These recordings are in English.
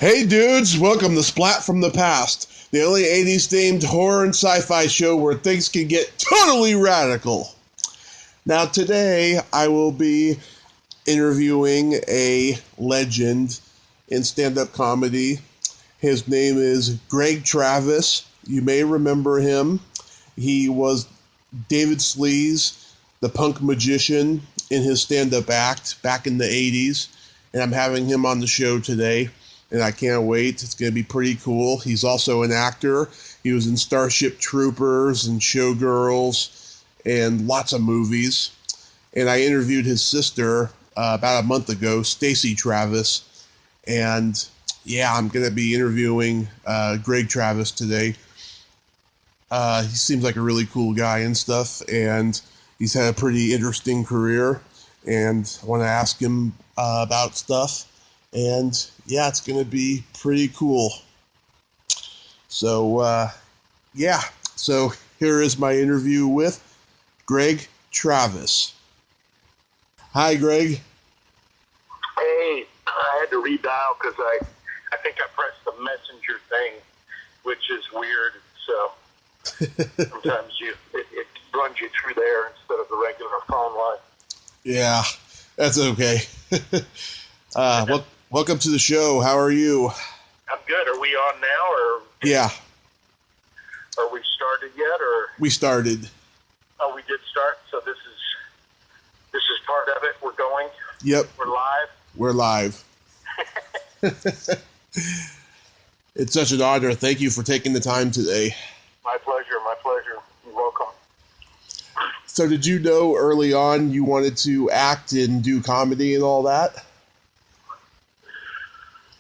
Hey dudes, welcome to Splat from the Past, the only 80s themed horror and sci-fi show where things can get totally radical. Now today I will be interviewing a legend in stand-up comedy. His name is Greg Travis. You may remember him. He was David Sleaze, the punk magician, in his stand-up act back in the 80s. And I'm having him on the show today. And I can't wait. It's going to be pretty cool. He's also an actor. He was in Starship Troopers and Showgirls and lots of movies. And I interviewed his sister about a month ago, Stacy Travis. And yeah, I'm going to be interviewing Greg Travis today. He seems like a really cool guy and stuff. And he's had a pretty interesting career. And I want to ask him about stuff. And yeah, it's going to be pretty cool. So, yeah. So here is my interview with Greg Travis. Hi, Greg. Hey, I had to redial because I think I pressed the messenger thing, which is weird. So sometimes it runs you through there instead of the regular phone line. Yeah, that's okay. Welcome to the show. How are you? I'm good. Are we on now, or Yeah, are we started yet, or we started. oh, we did start? So this is part of it. We're going. Yep, We're live. we're live. It's such an honor. Thank you for taking the time today. My pleasure. My pleasure. You're welcome. So did you know early on you wanted to act and do comedy and all that?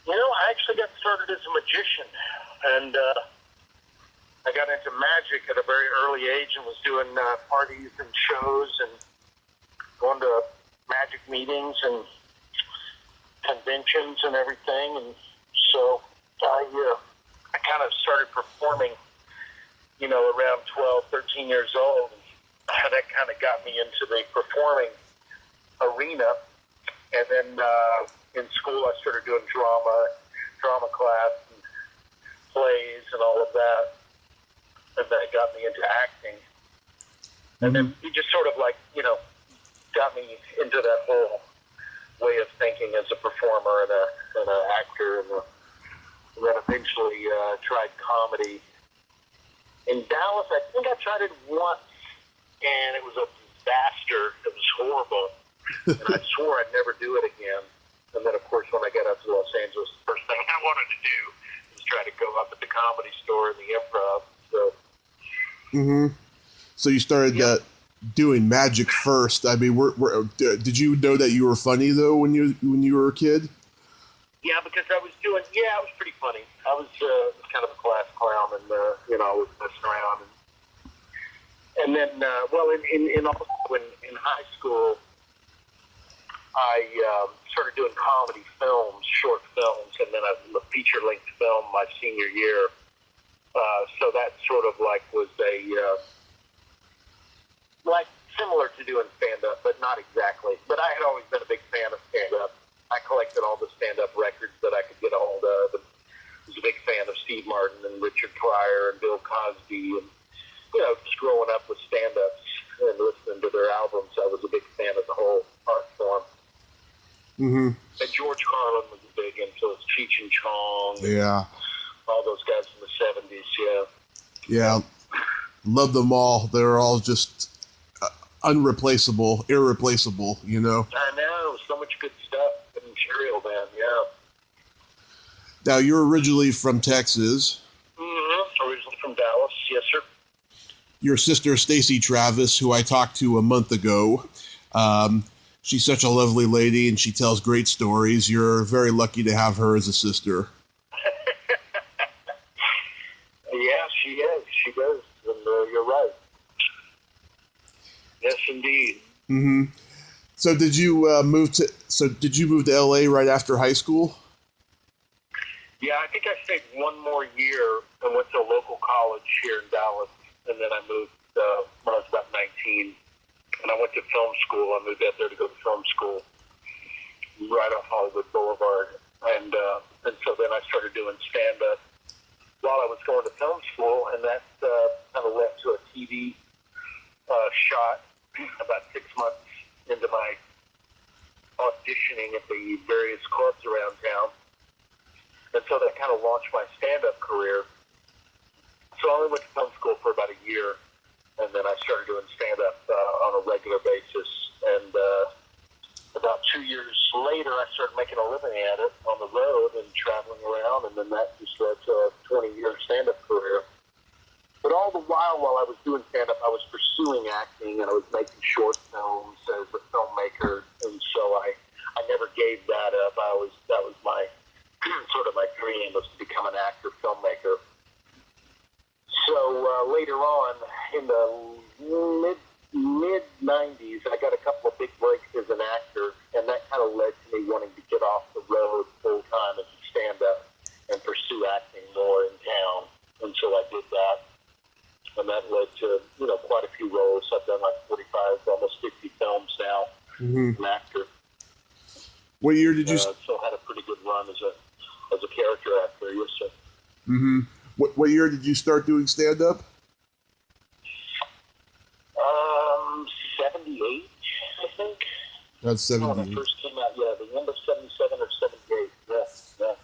You know, I actually got started as a magician, and I got into magic at a very early age and was doing parties and shows and going to magic meetings and conventions and everything. And so I kind of started performing, around 12, 13 years old. And that kind of got me into the performing arena. And then in school, I started doing drama class, and plays, and all of that. And that got me into acting. And then he just sort of got me into that whole way of thinking as a performer and an actor. And then eventually tried comedy. In Dallas, I think I tried it once, and it was a disaster. It was horrible. And I swore I'd never do it again. And then, of course, when I got up to Los Angeles, the first thing I wanted to do was try to go up at the Comedy Store in the Improv. So you started doing magic first. I mean, did you know that you were funny though when you were a kid? Yeah, because I was pretty funny. I was kind of a class clown, and I was messing around. And then, in high school, I started doing comedy films, short films, and then a feature-length film my senior year. So that sort of was similar to doing stand-up, but not exactly. But I had always been a big fan of stand-up. I collected all the stand-up records that I could get a hold of. And I was a big fan of Steve Martin and Richard Pryor and Bill Cosby, and just growing up with stand-ups and listening to their albums, I was a big fan of the whole art form. And George Carlin was a big influence. Cheech and Chong. Yeah. All those guys in the 70s, yeah. Yeah. Love them all. They're all just irreplaceable. I know. So much good stuff. Good material, man. Yeah. Now, you're originally from Texas. Originally from Dallas. Yes, sir. Your sister, Stacy Travis, who I talked to a month ago, she's such a lovely lady, and she tells great stories. You're very lucky to have her as a sister. Yeah, she is. She does. And you're right. Yes, indeed. So did you move to LA right after high school? Yeah, I think I stayed one more year and went to a local college here in Dallas, and then I moved when I was about 19. And I went to film school. I moved out there to go to film school right off Hollywood Boulevard. And so then I started doing stand-up while I was going to film school, and that kind of led to a TV shot about 6 months into my auditioning at the various clubs around town. And so that kind of launched my stand-up career. So I only went to film school for about a year, and then I started doing stand-up on a regular basis. And about 2 years later, I started making a living at it on the road and traveling around, and then that just led to a 20-year stand-up career. But all the while I was doing stand-up, I was pursuing acting, and I was making short films as a filmmaker, and so I never gave that up. That was my sort of my dream, was to become an actor, filmmaker. So later on, in the mid-90s, I got a couple of big breaks as an actor, and that kind of led to me wanting to get off the road full-time as a stand-up and pursue acting more in town. And so I did that, and that led to, quite a few roles. I've done like 45, almost 50 films now, as an actor. What year did you... So I had a pretty good run as a character actor, yes, sir. Mm-hmm. What year did you start doing stand-up? 78, I think. That's 78. When it first came out, the end of 77 or 78, yeah.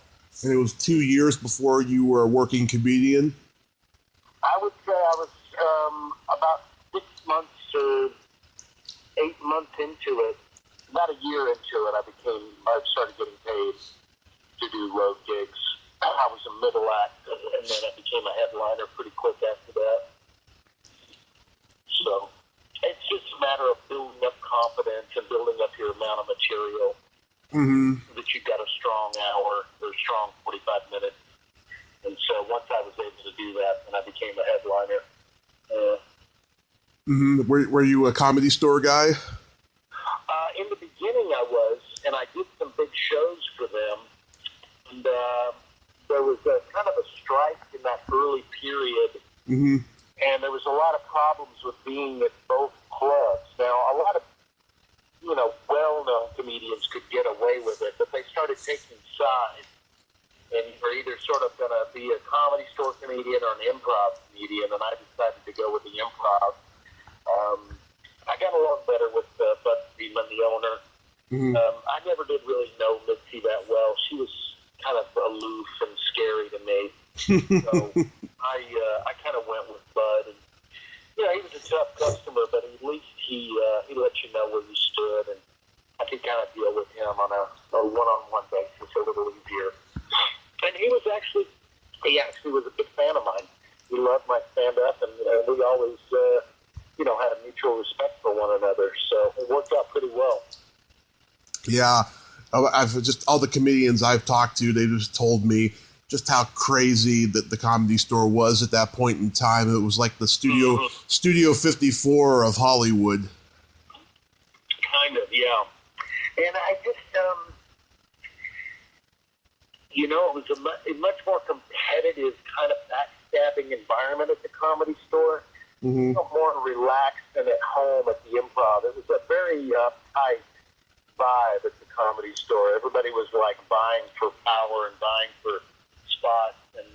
And it was 2 years before you were a working comedian? I would say I was about 6 months or 8 months into it, about a year into it, I started getting paid to do road gigs. I was a middle act, and then I became a headliner pretty quick after that. So it's just a matter of building up confidence and building up your amount of material. That you've got a strong hour or a strong 45 minutes. And so once I was able to do that, then I became a headliner. Were you a Comedy Store guy? In the beginning I was, and I did some big shows for them. And there was a kind of a strike in that early period. And there was a lot of problems with being at both clubs. Now, a lot of, well-known comedians could get away with it, but they started taking sides. And you're either sort of going to be a Comedy Store comedian or an improv comedian, and I decided to go with the improv. I got along better with Bud Friedman, the owner. I never did really know Mitzi that well. She was kind of aloof and scary to me. So I kind of went with Bud. And, he was a tough customer, but at least he let you know where you stood, and I could kind of deal with him on a one-on-one basis a little easier. And he actually was a big fan of mine. He loved my stand-up, and we always, had a mutual respect for one another. So it worked out pretty well. Yeah. I've just, all the comedians I've talked to, they just told me just how crazy that the Comedy Store was at that point in time. It was like the Studio 54 of Hollywood. Kind of, yeah. And I just, it was a much more competitive kind of backstabbing environment at the Comedy Store. More relaxed than at home at the Improv. It was a very tight vibe at the Comedy Store. Everybody was like vying for power and vying for spots, and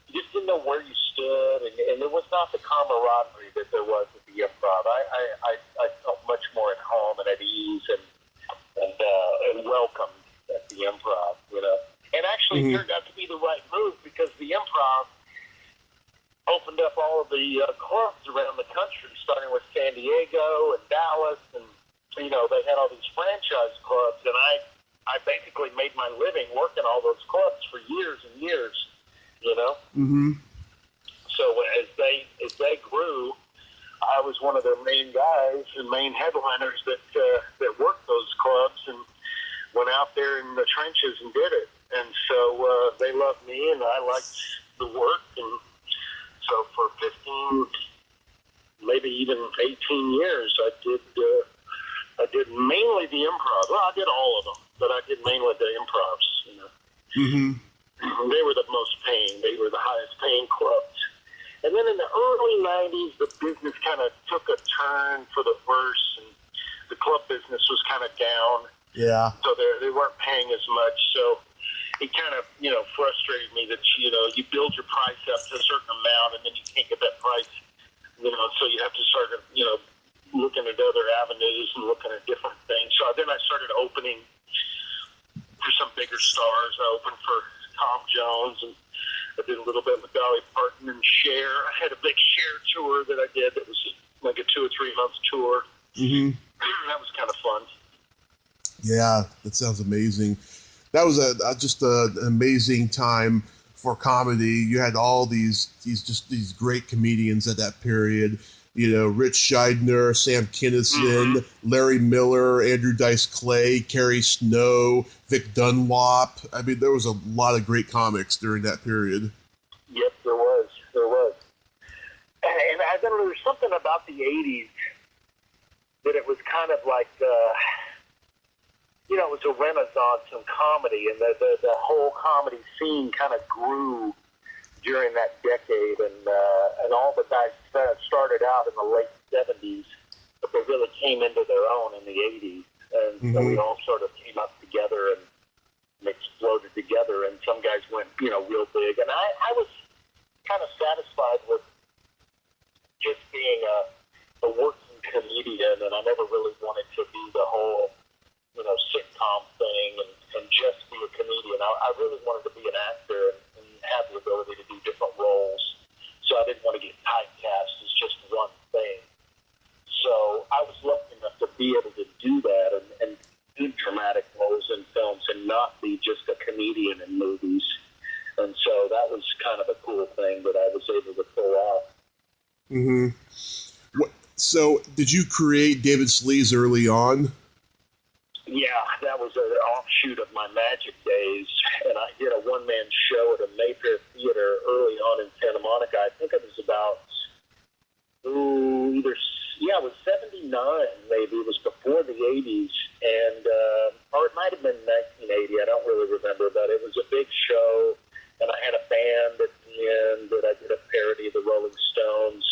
you just didn't know where you stood, and it was not the camaraderie that there was at the Improv. I felt much more at home and at ease and welcomed at the Improv, And actually it turned out to be the right move, because the Improv opened up all of the clubs around the country, starting with San Diego and Dallas, and they had all these franchise clubs, and I basically made my living working all those clubs for years and years, So as they grew, I was one of their main guys and main headliners that worked those clubs and went out there in the trenches and did it. And so they loved me, and I liked the work, and so for 15, maybe even 18 years, I did mainly the improv. Well, I did all of them, but I did mainly the improvs. They were the most paying. They were the highest paying clubs. And then in the early 90s, the business kind of took a turn for the worse, and the club business was kind of down. Yeah. So they weren't paying as much. So it kind of, frustrated me that, you build your price up to a certain amount and then you can't get that price, so you have to start, looking at other avenues and looking at different things. So then I started opening for some bigger stars. I opened for Tom Jones, and I did a little bit with Dolly Parton and Cher. I had a big Cher tour that I did that was like a 2 or 3 month tour. Mm-hmm. That was kind of fun. Yeah, that sounds amazing. That was just an amazing time for comedy. You had all these great comedians at that period. Rich Scheidner, Sam Kinison, Larry Miller, Andrew Dice Clay, Carrie Snow, Vic Dunlop. I mean, there was a lot of great comics during that period. Yep, there was. And I don't know, there's something about the 80s that it was kind of like, it was a renaissance in comedy, and the whole comedy scene kind of grew during that decade, and all the guys started out in the late 70s, but they really came into their own in the 80s, and so we all sort of came up together and exploded together, and some guys went, real big, and I was kind of satisfied with just being a working comedian, and I never really wanted to be the whole, sitcom thing and just be a comedian. I really wanted to be an actor and have the ability to do different roles. So I didn't want to get typecast as just one thing. So I was lucky enough to be able to do that and do dramatic roles in films and not be just a comedian in movies. And so that was kind of a cool thing that I was able to pull off. Mm-hmm. So did you create David Sleaze early on? Yeah, that was an offshoot of my Magic days, and I did a one-man show at a Mayfair Theater early on in Santa Monica. I think it was about, it was 79, maybe. It was before the 80s, and or it might have been 1980. I don't really remember, but it was a big show, and I had a band at the end that I did a parody of the Rolling Stones.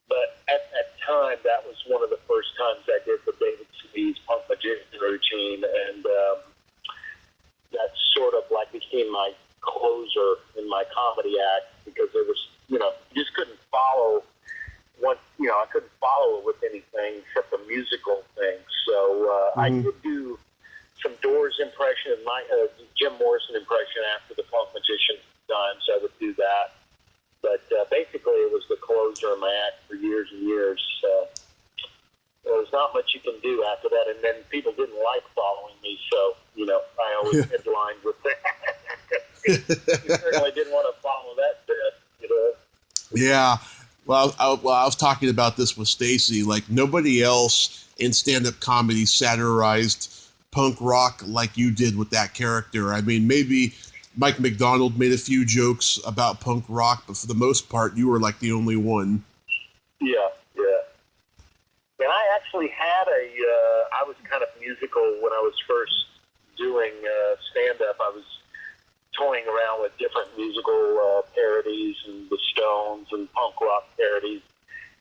But at that time, that was one of the first times I did the David Sleaze Punk Magician routine, and that sort of like became my closer in my comedy act, because there was, you just couldn't follow I couldn't follow it with anything except a musical thing. So I did do some Doors impression and my Jim Morrison impression after the Punk Magician time, so I would do that. But basically, it was the closer of my act for years and years. So there was not much you can do after that. And then people didn't like following me, so, I always headlined with that. You certainly didn't want to follow that bit, Yeah. Well, I was talking about this with Stacy. Like, nobody else in stand-up comedy satirized punk rock like you did with that character. I mean, maybe Mike McDonald made a few jokes about punk rock, but for the most part, you were like the only one. Yeah. And I actually had I was kind of musical when I was first doing stand-up. I was toying around with different musical parodies and the Stones and punk rock parodies.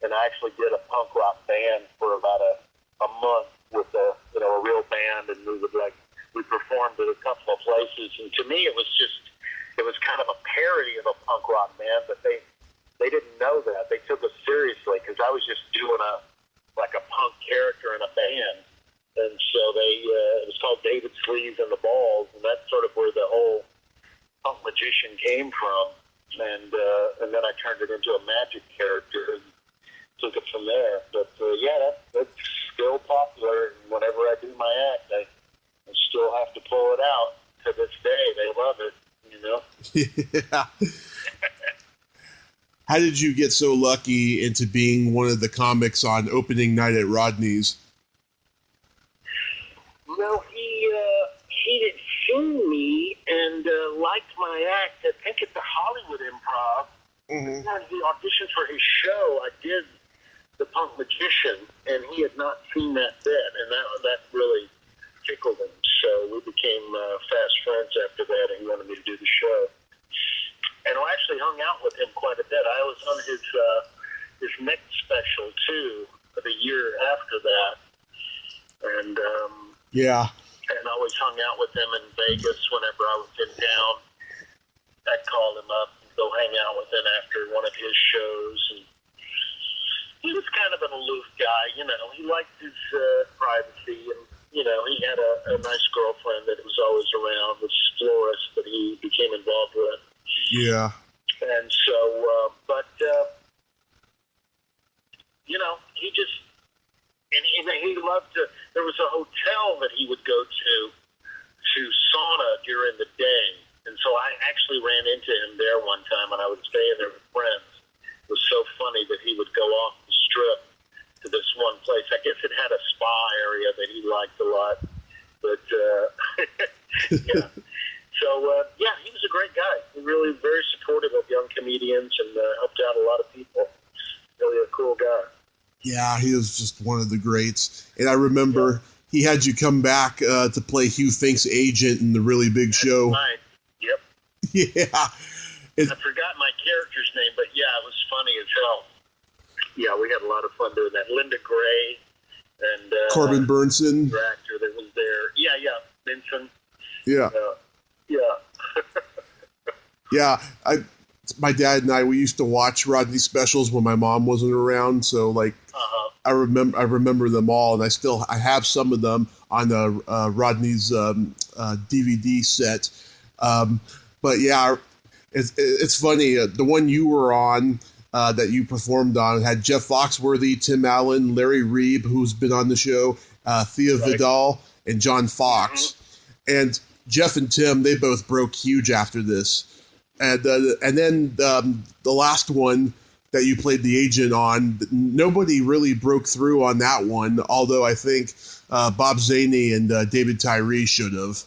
And I actually did a punk rock band for about a month with a real band, and we performed at a couple of places. And to me, it was kind of a parody of a punk rock band, but they didn't know that. They took us seriously because I was just doing a punk character in a band. And so it was called David Sleaze and the Balls, and that's sort of where the whole Punk Magician came from. And then I turned it into a magic character and took it from there. But that's still popular. And whenever I do my act, I still have to pull it out. To this day, they love it, Yeah. How did you get so lucky into being one of the comics on opening night at Rodney's? He had seen me and liked my act. I think at the Hollywood Improv. Mm-hmm. When he auditioned for his show, I did the Punk Magician, and he had not seen that bit, and that really tickled him. So we became fast friends after that, and he wanted me to do the show. And I actually hung out with him quite a bit. I was on his next special, too, the year after that. And him in Vegas whenever I was in town. I'd call him up and go hang out with him after one of his shows. And he was kind of an aloof guy, you know. He liked his privacy, and, you know, he had a nice girlfriend that was always around, which is Flores, that he became involved with. Yeah. And so, you know, he just, and he loved to, there was a hotel that he would go to sauna during the day. And so I actually ran into him there one time when I was staying there with friends. It was so funny that he would go off the strip to this one place. I guess it had a spa area that he liked a lot. But, yeah. So, yeah, he was a great guy. He really very supportive of young comedians and helped out a lot of people. Really a cool guy. Yeah, he was just one of the greats. And I remember he had you come back to play Hugh Fink's agent in the Really Big Show. Right. Yep. Yeah. I forgot my character's name, but yeah, it was funny as hell. Yeah, we had a lot of fun doing that. Linda Gray and Corbin Burnson. The actor that was there. Yeah, Vincent. Yeah. Yeah. My dad and I, we used to watch Rodney specials when my mom wasn't around. So, like, I remember them all, and I have some of them on Rodney's DVD set. But yeah, it's funny. The one you were on that you performed on had Jeff Foxworthy, Tim Allen, Larry Reeb, who's been on the show, Thea Vidal, and John Fox. Mm-hmm. And Jeff and Tim, they both broke huge after this. And then the last one that you played the agent on, nobody really broke through on that one, although I think Bob Zaney and David Tyree should have.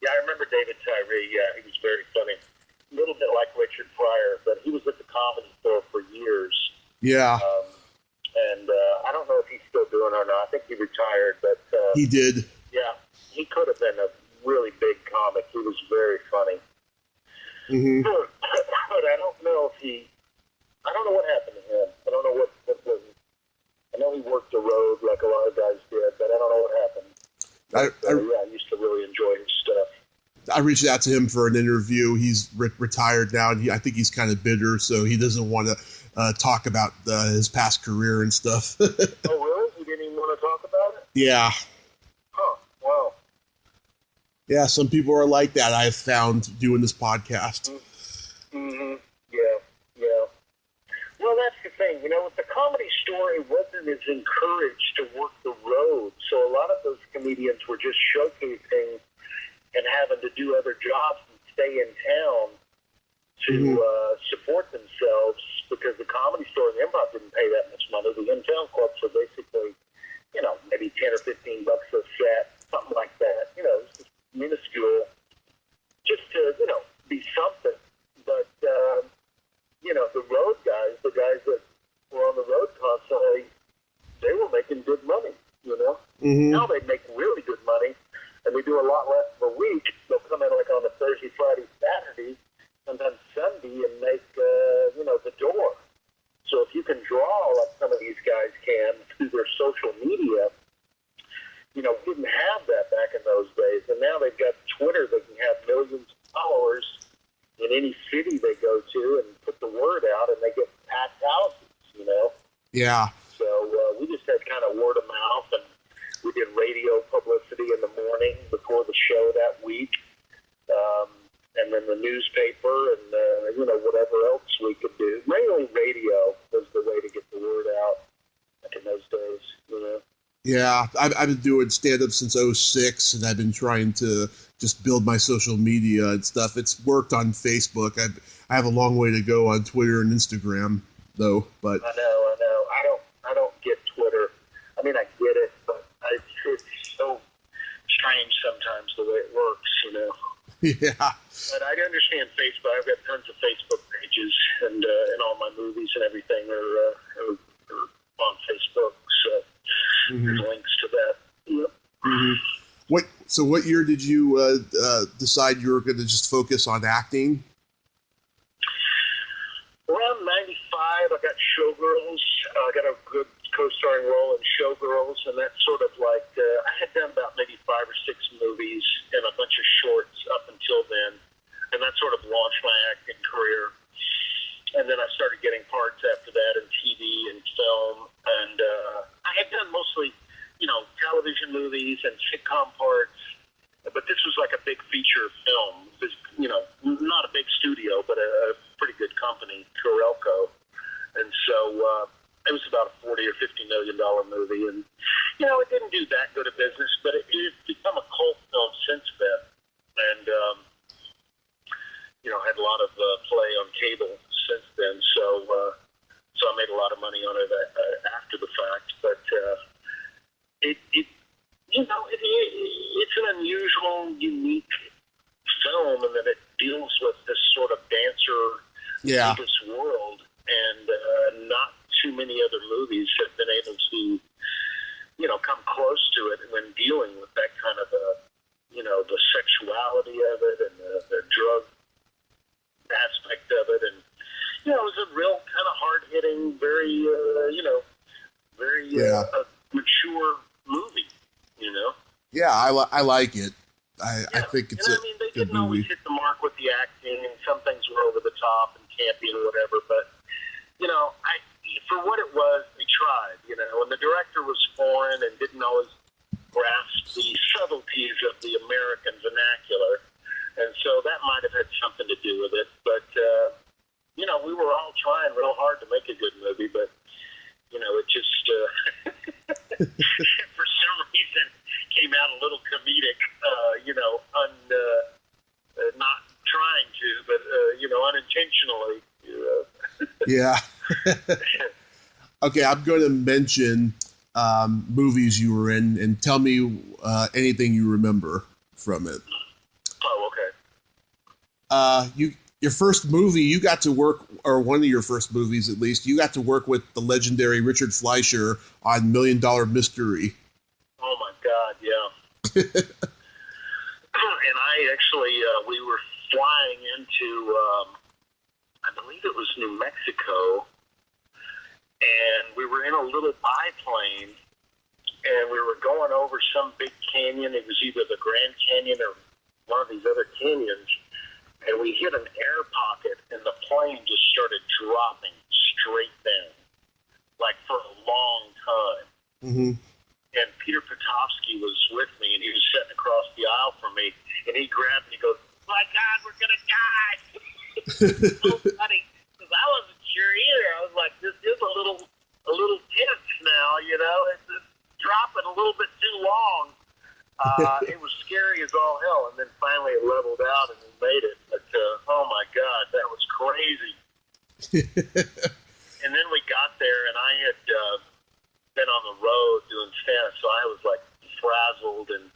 Yeah, I remember David Tyree. Yeah, he was very funny. A little bit like Richard Pryor, but he was at the Comedy Store for years. Yeah. And I don't know if he's still doing it or not. I think he retired, but... he did. Yeah, he could have been a really big comic. He was very funny. Mm-hmm. But I don't know if I don't know what happened to him. I don't know what was... I know he worked the road like a lot of guys did, but I don't know what happened. I used to really enjoy his stuff. I reached out to him for an interview. He's retired now, and I think he's kind of bitter, so he doesn't want to talk about his past career and stuff. Oh, really? He didn't even want to talk about it? Yeah. Huh. Wow. Yeah, some people are like that, I've found, doing this podcast. Mm-hmm. Yeah. Well, that's the thing. You know, with the Comedy Store, it wasn't as encouraged to work the road, so a lot of those comedians were just showcasing and having to do other jobs and stay in town to support themselves, because the Comedy Store and the Improv didn't pay that much money. The in-town clubs were basically, you know, maybe $10 or $15 a set, something like that. You know, it's just minuscule, just to, you know, be something. But, you know, the road guys, the guys that were on the road constantly, they were making good money, you know? Mm-hmm. Now they make really good money, and they do a lot less of a week. They'll come in like on a Thursday, Friday, Saturday, sometimes Sunday, and make, you know, the door. So if you can draw like some of these guys can through their social media, you know, we didn't have that back in those days. And now they've got Twitter. They can have millions of followers in any city they go to and put the word out, and they get packed houses, you know? Yeah. So we just had kind of word of mouth, and we did radio publicity in the morning before the show that week, and then the newspaper, and, you know, whatever else we could do. Mainly radio was the way to get the word out back in those days, you know? Yeah, I've been doing stand-up since 2006, and I've been trying to just build my social media and stuff. It's worked on Facebook. I have a long way to go on Twitter and Instagram, though. But I know. I don't get Twitter. I mean, I get it, but it's so strange sometimes the way it works, you know. Yeah. But I understand Facebook. I've got tons of Facebook pages, and all my movies and everything are on Facebook. So there's links to that. Yep. Mm-hmm. What year did you decide you were going to just focus on acting? Around 95, I got Showgirls. I got a good co-starring role in Showgirls, and that's sort of like, I had done about maybe 5 or 6 movies and a bunch of shorts up until then, and that sort of launched my acting career. And then I started getting parts after that in TV and film, and I had done mostly, television movies and sitcom parts, but this was like a big feature film. This, not a big studio, but a pretty good company, Corelco. And so it was about a $40 or $50 million movie, and it didn't do that good a business, but it's become a cult film since then, and had a lot of play on cable since then. So I made a lot of money on it after the fact, but it's an unusual, unique film, and that it deals with this sort of dancer this world, and not too many other movies have been able to, come close to it when dealing with that kind of the sexuality of it and the drug aspect of it, and it was a real kind of hard-hitting, very mature movie. Yeah, I like it. I think it's they didn't always hit the mark with the acting, and some things were over the top and campy and whatever, but for what it was, they tried, and the director was foreign and didn't always grasp the subtleties of the American vernacular, and so that might have had something to do with it, but we were all trying real hard to make a good movie, but it just for some reason came out a little comedic, not trying to, but unintentionally. Yeah. Okay, I'm going to mention movies you were in, and tell me anything you remember from it. Oh, okay. Your first movie, you got to work, or one of your first movies at least, you got to work with the legendary Richard Fleischer on $1 Million Mystery. Oh my God, yeah. And I actually, we were flying into, I believe it was New Mexico, and we were in a little biplane, and we were going over some big canyon. It was either the Grand Canyon or one of these other canyons, and we hit an air pocket, and the plane just started dropping straight down, like for a long time. Mm-hmm. And Peter Potofsky was with me, and he was sitting across the aisle from me, and he grabbed me and goes, "My God, we're going to die!" So funny, because I wasn't sure either. I was like, this is a little tense now, it's dropping a little bit too long. It was scary as all hell, and then finally it leveled out and we made it. But oh my God, that was crazy. And then we got there, and I had been on the road doing stand-up, so I was like frazzled and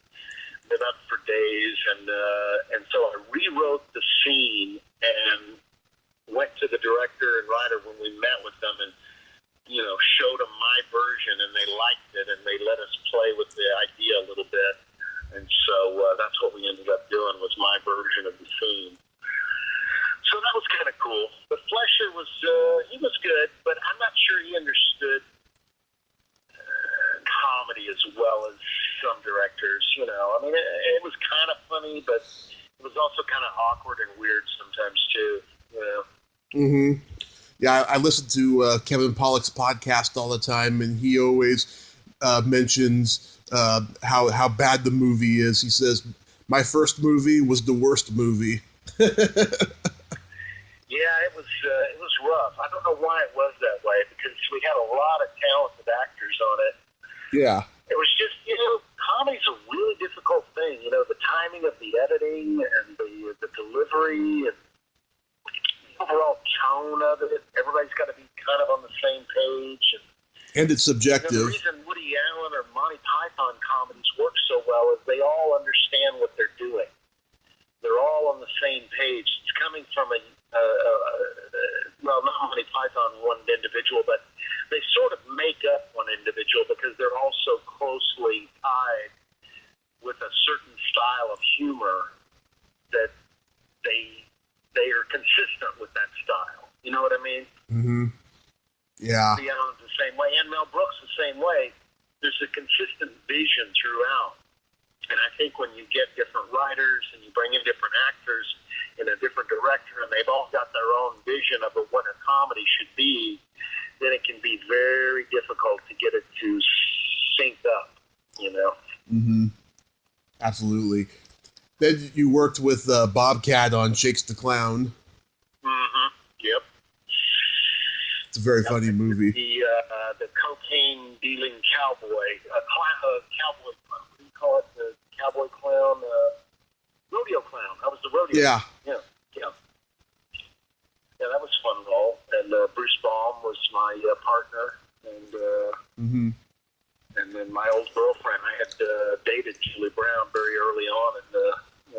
been up for days, and so I rewrote the scene and went to the director and writer when we met with them, and showed them my version, and they liked it, and they let us play with the idea a little bit. And so that's what we ended up doing, was my version of the scene. So that was kind of cool. But Fleischer was, he was good, but I'm not sure he understood comedy as well as some directors, I mean, it was kind of funny, but it was also kind of awkward and weird sometimes too, Mm-hmm. Yeah, I listen to Kevin Pollak's podcast all the time, and he always mentions how bad the movie is. He says, "My first movie was the worst movie." Yeah, it was rough. I don't know why it was that way, because we had a lot of talented actors on it. Yeah. It was just, comedy's a really difficult thing. The timing of the editing and the delivery and the overall tone of it. Everybody's got to be kind of on the same page. And it's subjective. The reason Woody Allen or Monty Python comedies work so well is they all understand what they're doing. They're all on the same page. It's coming from not Monty Python, one individual, but they sort of make up one individual because they're all so closely tied with a certain style of humor that they are consistent with that style. You know what I mean? Mm-hmm. Yeah. Woody Allen's the same way, and Mel Brooks is same way. There's a consistent vision throughout. And I think when you get different writers and you bring in different actors and a different director, and they've all got their own vision of what a comedy should be, then it can be very difficult to get it to sync up, you know? Mm-hmm. Absolutely. Then you worked with Bobcat on Shakes the Clown. Mm-hmm. Yep. It's a very funny movie. The cocaine dealing cowboy, cowboy. What do you call it? The cowboy clown, rodeo clown. That was the rodeo. Yeah. Yeah. Yeah, that was a fun role. And Bruce Baum was my partner, and and then my old girlfriend. I had dated Julie Brown very early on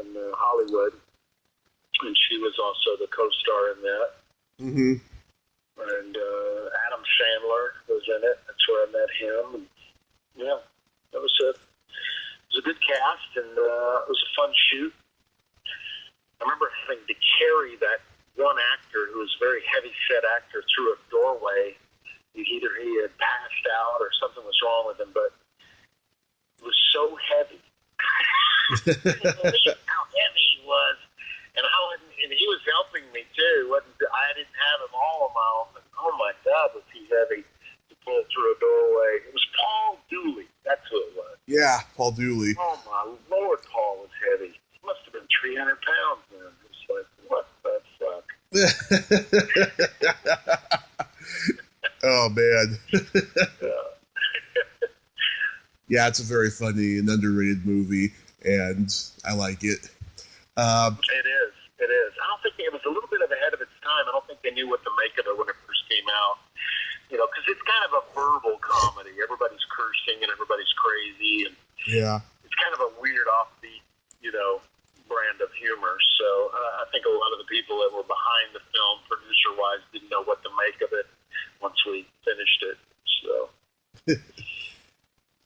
in Hollywood, and she was also the co-star in that. Mm-hmm. And Adam Sandler was in it. That's where I met him. And, yeah, it was a good cast, and it was a fun shoot. I remember having to carry that one actor who was a very heavy-set actor through a doorway. Either he had passed out or something was wrong with him, but it was so heavy. How heavy he was. And he was helping me too. I didn't have him all on my own, but oh my God, was he heavy to pull through a doorway. It was Paul Dooley. That's who it was. Yeah, Paul Dooley. Oh my Lord, Paul was heavy. He must have been 300 pounds then. It's like, what the fuck? Oh man. Yeah, it's a very funny and underrated movie, and I like it. It is. I don't think it was a little bit ahead of its time. I don't think they knew what to make of it when it first came out. You know, because it's kind of a verbal comedy. Everybody's cursing and everybody's crazy, and it's kind of a weird offbeat, brand of humor. So I think a lot of the people that were behind the film, producer-wise, didn't know what to make of it once we finished it. So.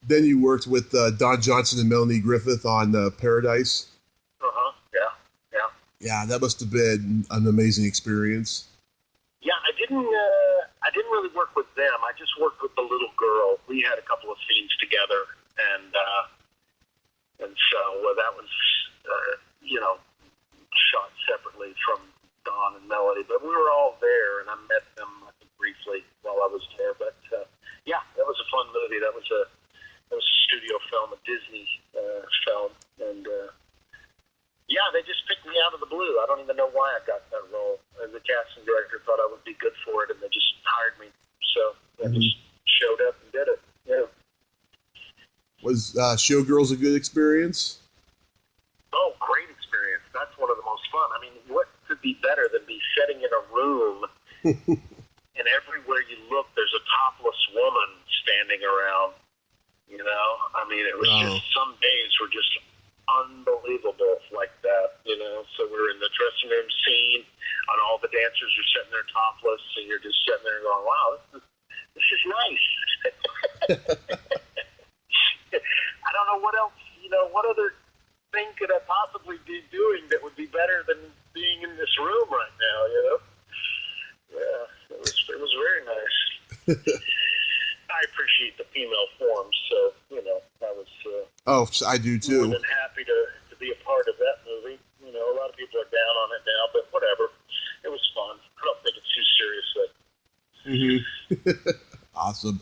Then you worked with Don Johnson and Melanie Griffith on Paradise. Yeah, that must have been an amazing experience. Yeah, I didn't really work with them. I just worked with the little girl. We had a couple of scenes together, and so that was shot separately from Don and Melody. But we were all there, and I met them I think briefly while I was there. But yeah, that was a fun movie. That was a studio film, a Disney film, and. Yeah, they just picked me out of the blue. I don't even know why I got that role. And the casting director thought I would be good for it, and they just hired me. So I just showed up and did it. Yeah. Was Showgirls a good experience? Oh, great experience. That's one of the most fun. I mean, what could be better than be sitting in a room and everywhere you look, there's a topless woman standing around, I mean, it was just some days were just unbelievable like that, So we're in the dressing room scene, and all the dancers are sitting there topless, and you're just sitting there going, "Wow, this is nice." I don't know what else, what other thing could I possibly be doing that would be better than being in this room right now, Yeah, it was very nice. I appreciate the female form, so I was. I do too. More than happy to be a part of that movie. A lot of people are down on it now, but whatever. It was fun. I don't think it's too seriously. Awesome.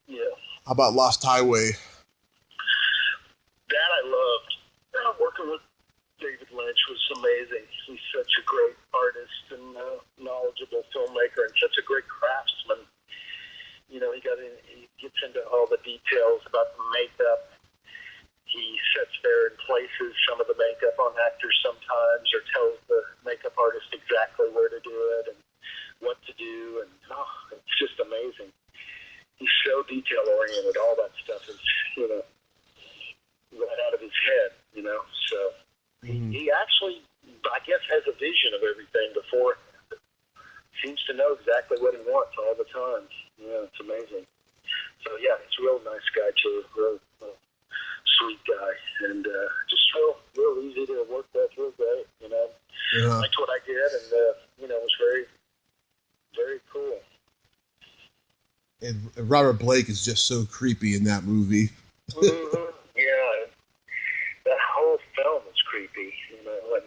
Yeah. How about Lost Highway? That I loved. Working with David Lynch was amazing. He's such a great artist and knowledgeable filmmaker and such a great craftsman. He gets into all the details about the makeup. He sits there and places some of the makeup on actors sometimes, or tells the makeup artist exactly where to do it and what to do, and it's just amazing. He's so detail oriented. All that stuff is, right out of his head. So he actually, I guess, has a vision of everything before. Seems to know exactly what he wants all the time. Yeah, it's amazing. So yeah, he's a real nice guy too. Real sweet guy, and just real easy to work with. Real great, Liked what I did, and it was very, very cool. And Robert Blake is just so creepy in that movie. Mm-hmm. Yeah, that whole film is creepy. And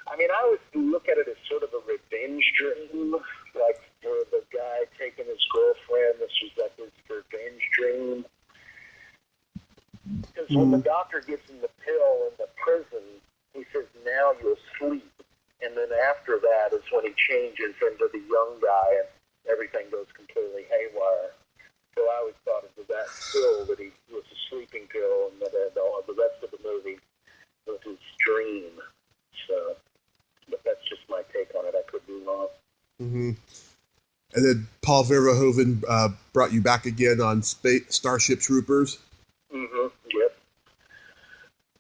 I mean, I always look at it as sort of a revenge dream, like for the guy taking his girlfriend. This was like his revenge dream. Because when the doctor gives him the pill in the prison, he says, "Now you'll sleep." And then after that is when he changes into the young guy and everything goes completely haywire. So I always thought it was that pill that he was a sleeping pill, and that the rest of the movie was his dream. So, but that's just my take on it. I could be wrong. Mm-hmm. And then Paul Verhoeven brought you back again on Starship Troopers. Mm-hmm. Yep.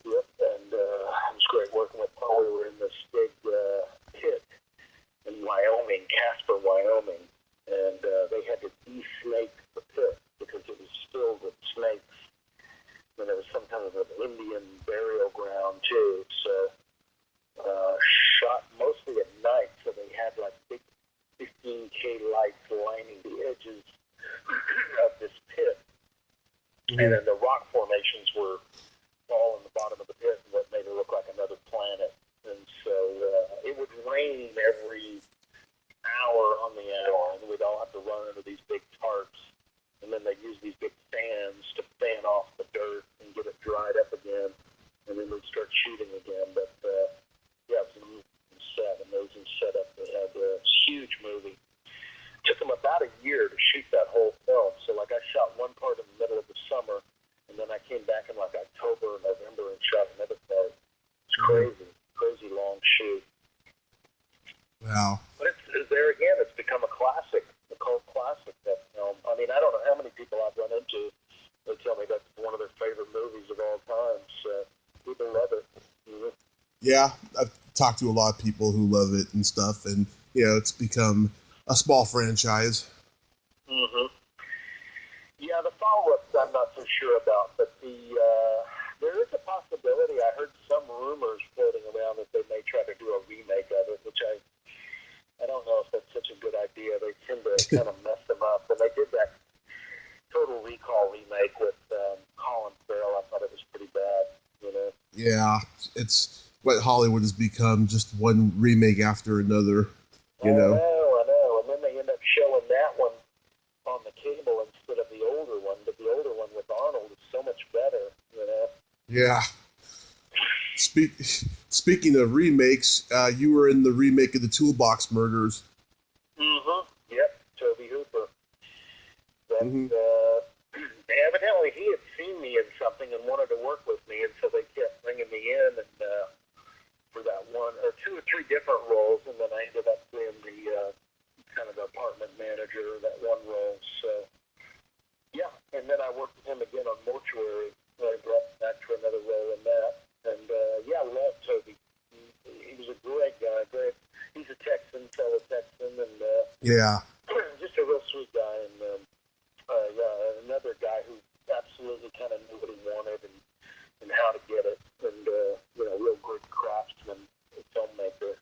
Yep. And it was great working with Paul. We were in this big pit in Wyoming, Casper, Wyoming, and they had to de-snake the pit because it was filled with snakes. And there was some kind of an Indian burial ground too. So shot mostly at night, so they had like big 15K lights lining the edges of this pit. Mm-hmm. And then the rock formations were all in the bottom of the pit, and what made it look like another planet. And so it would rain every hour on the hour, and we'd all have to run into these big tarps, and then they'd use these big fans to fan off the dirt and get it dried up again, and then we'd start shooting again. But yeah, it was an amazing setup. They had a huge movie. It took them about a year to shoot that whole film. So like I shot one part in the middle of the summer, and then I came back in like October or November and shot another part. It's crazy long shoot. Wow. But it's there again. It's become a classic, a cult classic. That film. I mean, I don't know how many people I've run into. They tell me that's one of their favorite movies of all time. So people love it. Mm-hmm. Yeah, I've talked to a lot of people who love it and stuff, and it's become a small franchise. Mm-hmm. Yeah, the follow-ups I'm not so sure about, but there is a possibility. I heard some rumors floating around that they may try to do a remake of it, which I don't know if that's such a good idea. They tend to kind of mess them up. And they did that Total Recall remake with Colin Farrell. I thought it was pretty bad, Yeah, it's what Hollywood has become, just one remake after another, I know. And then they end up showing that one on the cable instead of the older one. But the older one with Arnold is so much better, Yeah. Speaking of remakes, you were in the remake of the Toolbox Murders. Mm-hmm. Yep, Toby Hooper. Evidently, he had seen me in something and wanted to work with me, and so they kept bringing me in and for that one or two or three different roles, and then I ended up being the kind of apartment manager of that one role. So, yeah, and then I worked with him again on Mortuary. I brought him back for another role in that. And, yeah, I love Toby. He was a great guy. He's a Texan, fellow Texan, and yeah, just a real sweet guy. And, yeah, another guy who absolutely kind of knew what he wanted and how to get it. And, real good craftsman, filmmaker,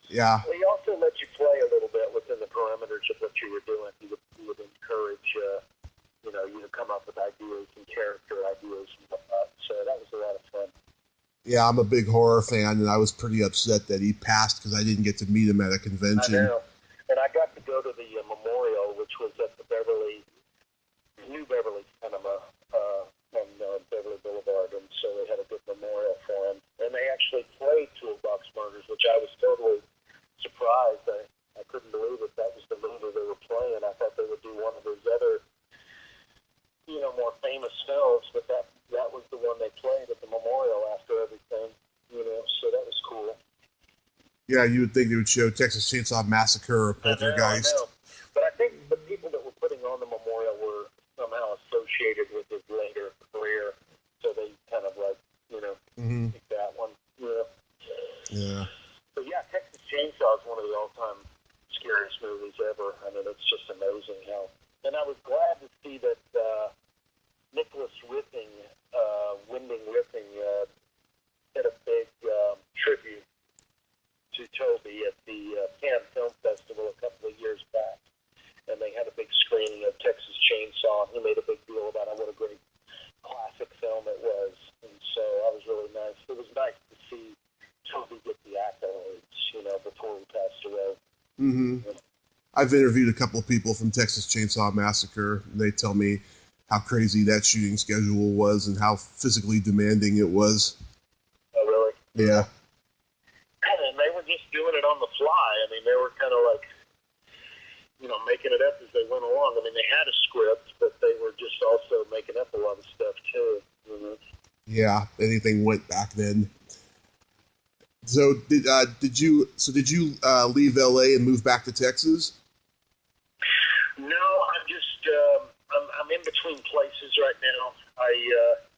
Yeah. He also let you play a little bit within the parameters of what you were doing. He would encourage, you to come up with ideas and character ideas and whatnot. So that was a lot of fun. Yeah, I'm a big horror fan, and I was pretty upset that he passed because I didn't get to meet him at a convention. I know. And I got to go to the memorial, which was at the New Beverly Cinema on Beverly Boulevard, and so they had a good memorial for him. And they actually played Toolbox Murders, which I was totally surprised. I couldn't believe it. That was the movie they were playing. I thought they would do one of those other, more famous films, but that was the one they played at the memorial after everything, so that was cool. Yeah, you would think they would show Texas Chainsaw Massacre or Poltergeist. I know. But I think the people that were putting on the memorial were somehow associated with his later career, so they kind of picked that one. Yeah. But yeah, Texas Chainsaw is one of the all-time scariest movies ever. I mean, it's just amazing how. And I was glad to see that Nicholas Ripping, Winding Ripping, did a big tribute to Toby at the Cannes Film Festival a couple of years back. And they had a big screening of before he passed away. Mm-hmm. I've interviewed a couple of people from Texas Chainsaw Massacre, and they tell me how crazy that shooting schedule was and how physically demanding it was. Oh, really? Yeah. And they were just doing it on the fly. I mean, they were kind of like, making it up as they went along. I mean, they had a script, but they were just also making up a lot of stuff, too. Mm-hmm. Yeah, anything went back then. So did you leave LA and move back to Texas? No, I'm just I'm in between places right now. I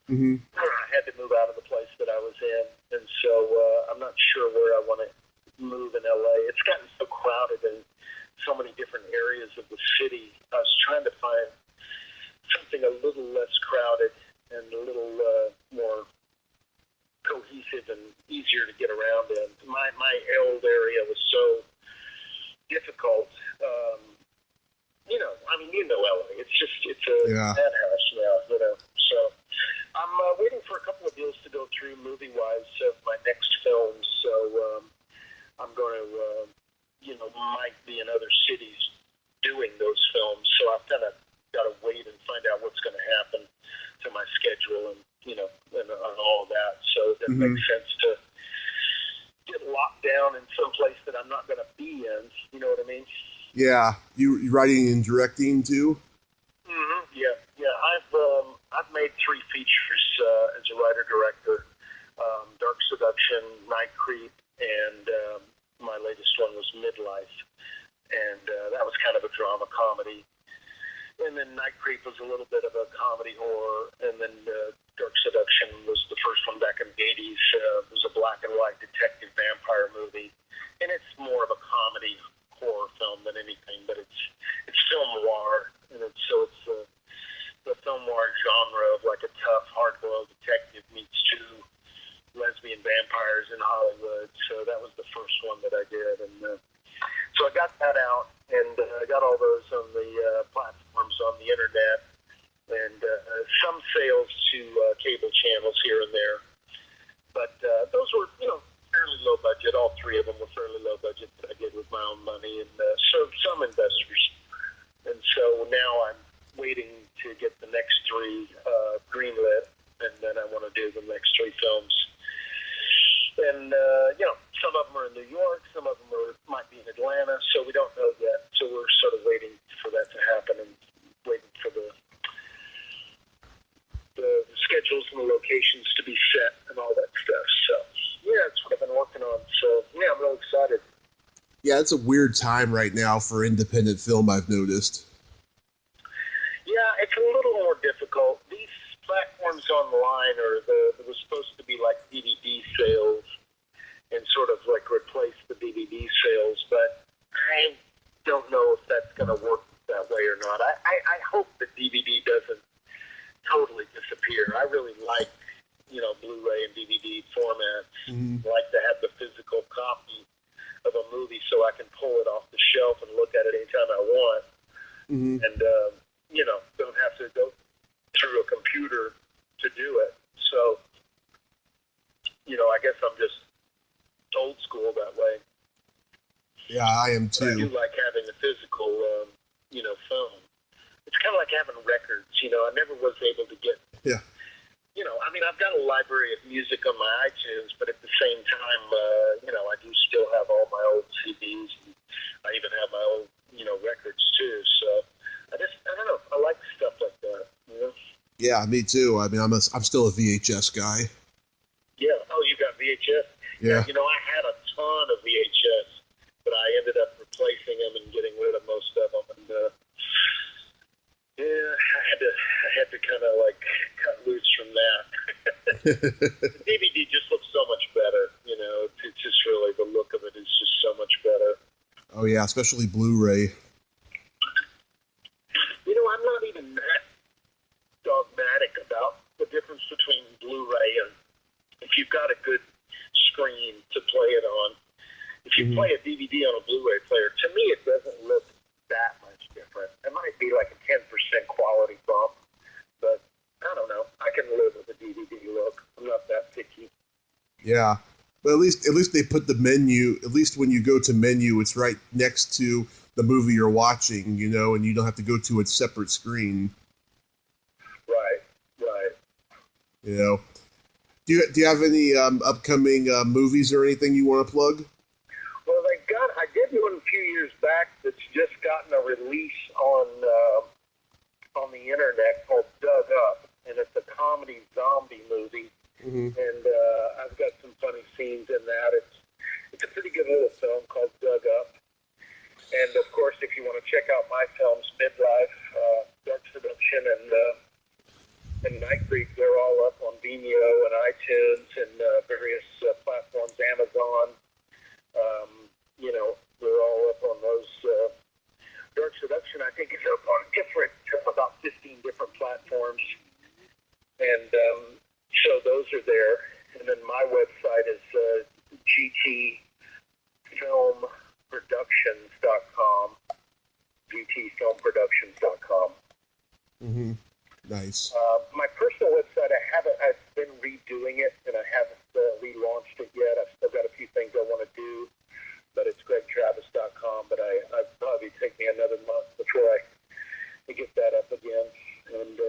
had to move out of the place that I was in, and so I'm not sure where I want to move in LA. It's gotten so crowded in so many different areas of the city. I was trying to find something a little less crowded and a little more cohesive and easier to get around in. My old area was so difficult. LA. It's a madhouse now, So I'm waiting for a couple of deals to go through movie-wise of my next films. So I'm going to, might be in other cities doing those films. So I've kind of got to wait and find out what's going to happen to my schedule and, and all of that. So it makes sense to get locked down in some place that I'm not going to be in. You know what I mean? Yeah. You writing and directing too? Mm-hmm. Yeah. I've made 3 features as a writer-director. Dark Seduction, Night Creep, and my latest one was Midlife. And that was kind of a drama comedy. And then Night Creep was a little bit of a comedy horror. And then Dark Seduction was the first one back in the 80s. It was a black and white detective vampire movie. And it's more of a comedy horror film than anything, but it's film noir. And it's the film noir genre of like a tough, hard-boiled detective meets 2 lesbian vampires in Hollywood. So that was the first one that I did. And so I got that out, and I got all those on the platforms on the internet, and some sales to cable channels here and there. But those were, fairly low budget. All 3 of them were fairly low budget that I did with my own money, and so some investors. And so now I'm waiting to get the next 3 greenlit, and then I want to do the next 3 films. And, some of them are in New York, some of them might be in Atlanta, so we don't know yet. So we're sort of waiting for that to happen and waiting for the schedules and the locations to be set and all that stuff. So, yeah, that's what I've been working on. So, yeah, I'm real excited. Yeah, it's a weird time right now for independent film, I've noticed. Yeah, it's a little more difficult. These platforms online there was supposed to be like DVD sales and sort of like replace the DVD sales, but I don't know if that's going to work that way or not. I hope the DVD doesn't totally disappear. I really like, Blu-ray and DVD formats. I like to have the physical copy of a movie so I can pull it off the shelf and look at it anytime I want. And, don't have to go through a computer to do it. So, I guess I'm just old school that way. Yeah, I am too. But I do like having a physical, film. It's kind of like having records. I never was able to get. Yeah. I've got a library of music on my iTunes, but at the same time, I do still have all my old CDs. And I even have my old, records too. So I don't know. I like stuff like that. Yeah, me too. I mean, I'm still a VHS guy. Yeah. Oh, you got VHS? Yeah. I had a ton of VHS, but I ended up replacing them and getting rid of most of them. And I had to kind of like cut loose from that. The DVD just looks so much better. It's just really the look of it is just so much better. Oh yeah, especially Blu-ray. I'm not even that dogmatic about the difference between Blu-ray and if you've got a good screen to play it on. If you play a DVD on a Blu-ray player, to me it doesn't look that much different. It might be like a 10% quality bump, but I don't know. I can live with a DVD look. I'm not that picky. Yeah. But at least they put the menu. At least when you go to menu, it's right next to the movie you're watching, you know, and you don't have to go to a separate screen. Right, right. You know, do you have any upcoming movies or anything you want to plug? Well, I did one a few years back that's just gotten a release on the internet called Dug Up, and it's a comedy zombie movie. Mm-hmm. And I've got some funny scenes in that. It's a pretty good little film called Dug Up. And of course, if you want to check out my films, Midlife, Dark Seduction, and Night Creek, they're all up on Vimeo and iTunes and various platforms, Amazon. You know, they're all up on those. Dark Seduction, I think, is up on about 15 different platforms. And so those are there. And then my website is gtfilmproductions.com. gtfilmproductions.com. Mm-hmm. Nice. My personal website, I've been redoing it, and I haven't relaunched it yet. I've still got a few things I want to do, but it's gregtravis.com. But I'd probably take me another month before I get that up again. And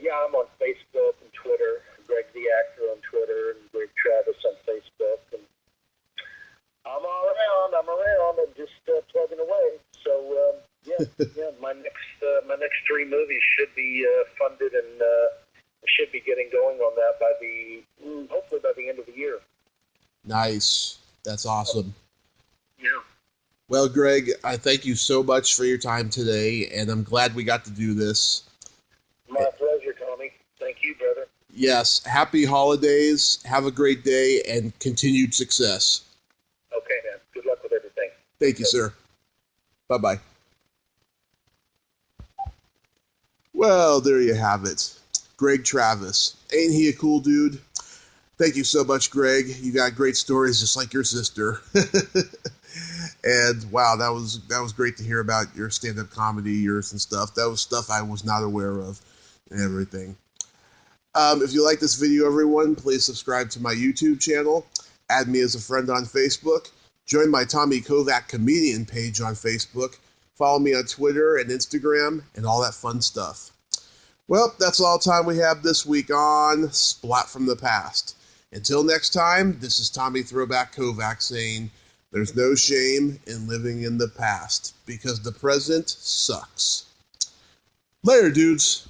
yeah, I'm on Facebook and Twitter. Greg the Actor on Twitter and Greg Travis on Facebook. And I'm around. I'm just plugging away. So yeah, my next 3 movies should be funded and should be getting going on that hopefully by the end of the year. Nice. That's awesome. Yeah. Well, Greg, I thank you so much for your time today, and I'm glad we got to do this. My pleasure, Tommy. Thank you, brother. Yes. Happy holidays. Have a great day and continued success. Okay, man. Good luck with everything. Thank you, sir. Bye-bye. Well, there you have it. Greg Travis. Ain't he a cool dude? Thank you so much, Greg. You got great stories just like your sister. And wow, that was great to hear about your stand-up comedy years and stuff. That was stuff I was not aware of and everything. If you like this video, everyone, please subscribe to my YouTube channel. Add me as a friend on Facebook. Join my Tommy Kovac comedian page on Facebook. Follow me on Twitter and Instagram and all that fun stuff. Well, that's all time we have this week on Splat from the Past. Until next time, this is Tommy Throwback Kovac saying, there's no shame in living in the past because the present sucks. Later, dudes.